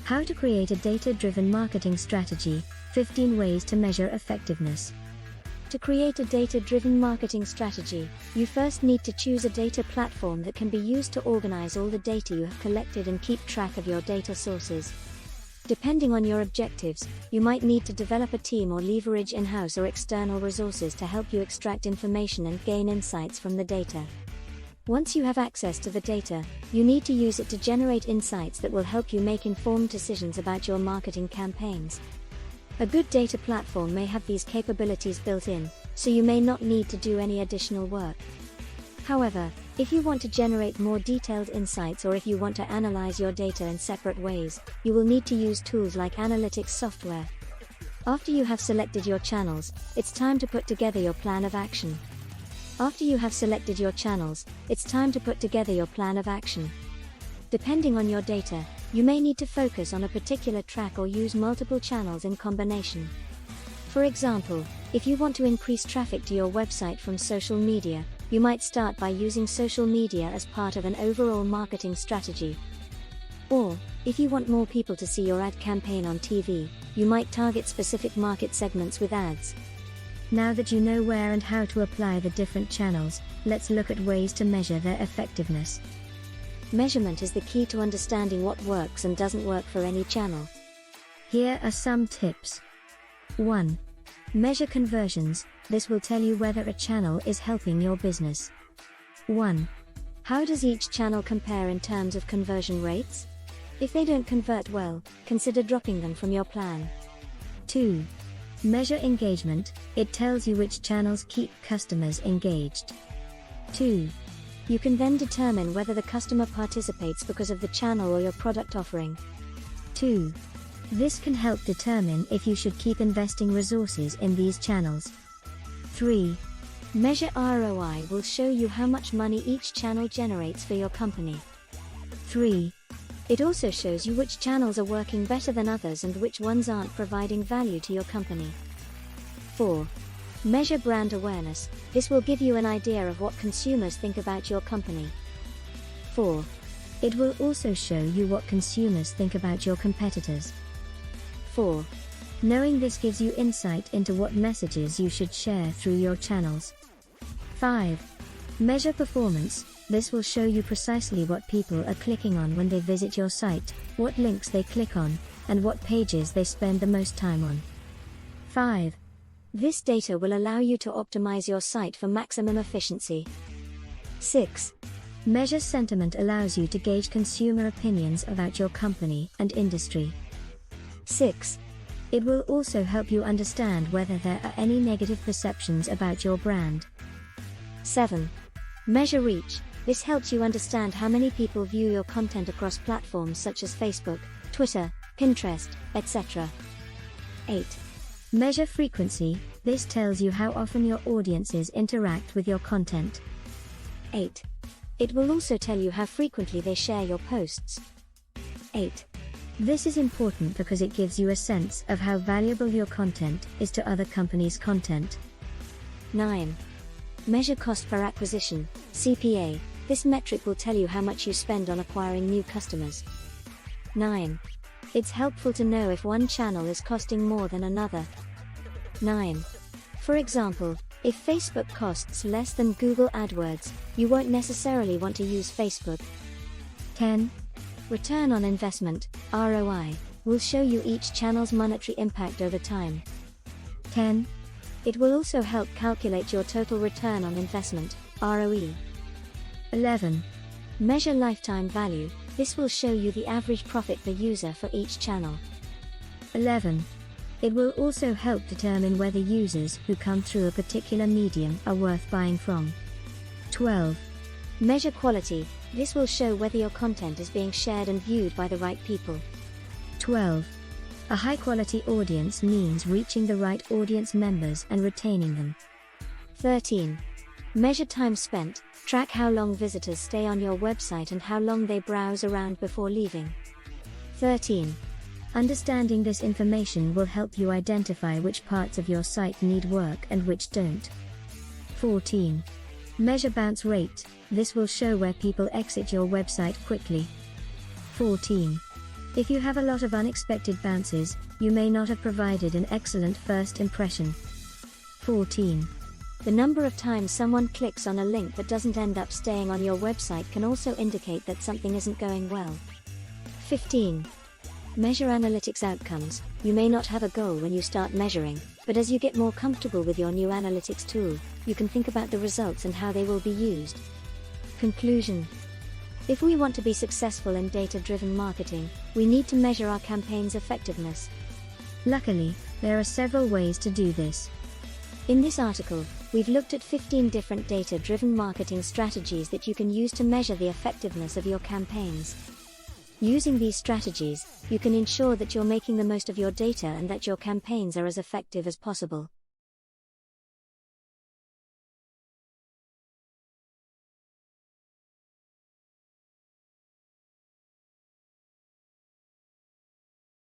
How to create a data-driven marketing strategy, 15 ways to measure effectiveness. To create a data-driven marketing strategy, you first need to choose a data platform that can be used to organize all the data you have collected and keep track of your data sources. Depending on your objectives, you might need to develop a team or leverage in-house or external resources to help you extract information and gain insights from the data. Once you have access to the data, you need to use it to generate insights that will help you make informed decisions about your marketing campaigns. A good data platform may have these capabilities built in, so you may not need to do any additional work. However, if you want to generate more detailed insights or if you want to analyze your data in separate ways, you will need to use tools like analytics software. After you have selected your channels, it's time to put together your plan of action. Depending on your data, you may need to focus on a particular track or use multiple channels in combination. For example, if you want to increase traffic to your website from social media, you might start by using social media as part of an overall marketing strategy. Or, if you want more people to see your ad campaign on TV, you might target specific market segments with ads. Now that you know where and how to apply the different channels, let's look at ways to measure their effectiveness. Measurement is the key to understanding what works and doesn't work for any channel. Here are some tips. 1. Measure conversions. This will tell you whether a channel is helping your business. 1. How does each channel compare in terms of conversion rates? If they don't convert well, consider dropping them from your plan. 2. Measure engagement. It tells you which channels keep customers engaged. 2. You can then determine whether the customer participates because of the channel or your product offering. 2. This can help determine if you should keep investing resources in these channels. 3. Measure ROI will show you how much money each channel generates for your company. 3. It also shows you which channels are working better than others and which ones aren't providing value to your company. 4. Measure brand awareness. This will give you an idea of what consumers think about your company. 4. It will also show you what consumers think about your competitors. 4. Knowing this gives you insight into what messages you should share through your channels. 5. Measure performance. This will show you precisely what people are clicking on when they visit your site, what links they click on, and what pages they spend the most time on. 5. This data will allow you to optimize your site for maximum efficiency. 6. Measure sentiment allows you to gauge consumer opinions about your company and industry. 6. It will also help you understand whether there are any negative perceptions about your brand. 7. Measure reach. This helps you understand how many people view your content across platforms such as Facebook, Twitter, Pinterest, etc. 8. Measure frequency. This tells you how often your audiences interact with your content. 8. It will also tell you how frequently they share your posts. 8. This is important because it gives you a sense of how valuable your content is to other companies' content. 9. Measure cost per acquisition, CPA. This metric will tell you how much you spend on acquiring new customers. 9. It's helpful to know if one channel is costing more than another. 9. For example, if Facebook costs less than Google AdWords, you won't necessarily want to use Facebook. 10. Return on investment, ROI, will show you each channel's monetary impact over time. 10. It will also help calculate your total return on investment, ROE. 11. Measure lifetime value. This will show you the average profit per user for each channel. 11. It will also help determine whether users who come through a particular medium are worth buying from. 12. Measure quality. This will show whether your content is being shared and viewed by the right people. 12. A high-quality audience means reaching the right audience members and retaining them. 13. Measure time spent. Track how long visitors stay on your website and how long they browse around before leaving. 13. Understanding this information will help you identify which parts of your site need work and which don't. 14. Measure bounce rate. This will show where people exit your website quickly. 14. If you have a lot of unexpected bounces, you may not have provided an excellent first impression. 14. The number of times someone clicks on a link but doesn't end up staying on your website can also indicate that something isn't going well. 15. Measure analytics outcomes. You may not have a goal when you start measuring, but as you get more comfortable with your new analytics tool, you can think about the results and how they will be used. Conclusion. If we want to be successful in data-driven marketing, we need to measure our campaign's effectiveness. Luckily, there are several ways to do this. In this article, we've looked at 15 different data-driven marketing strategies that you can use to measure the effectiveness of your campaigns. Using these strategies, you can ensure that you're making the most of your data and that your campaigns are as effective as possible.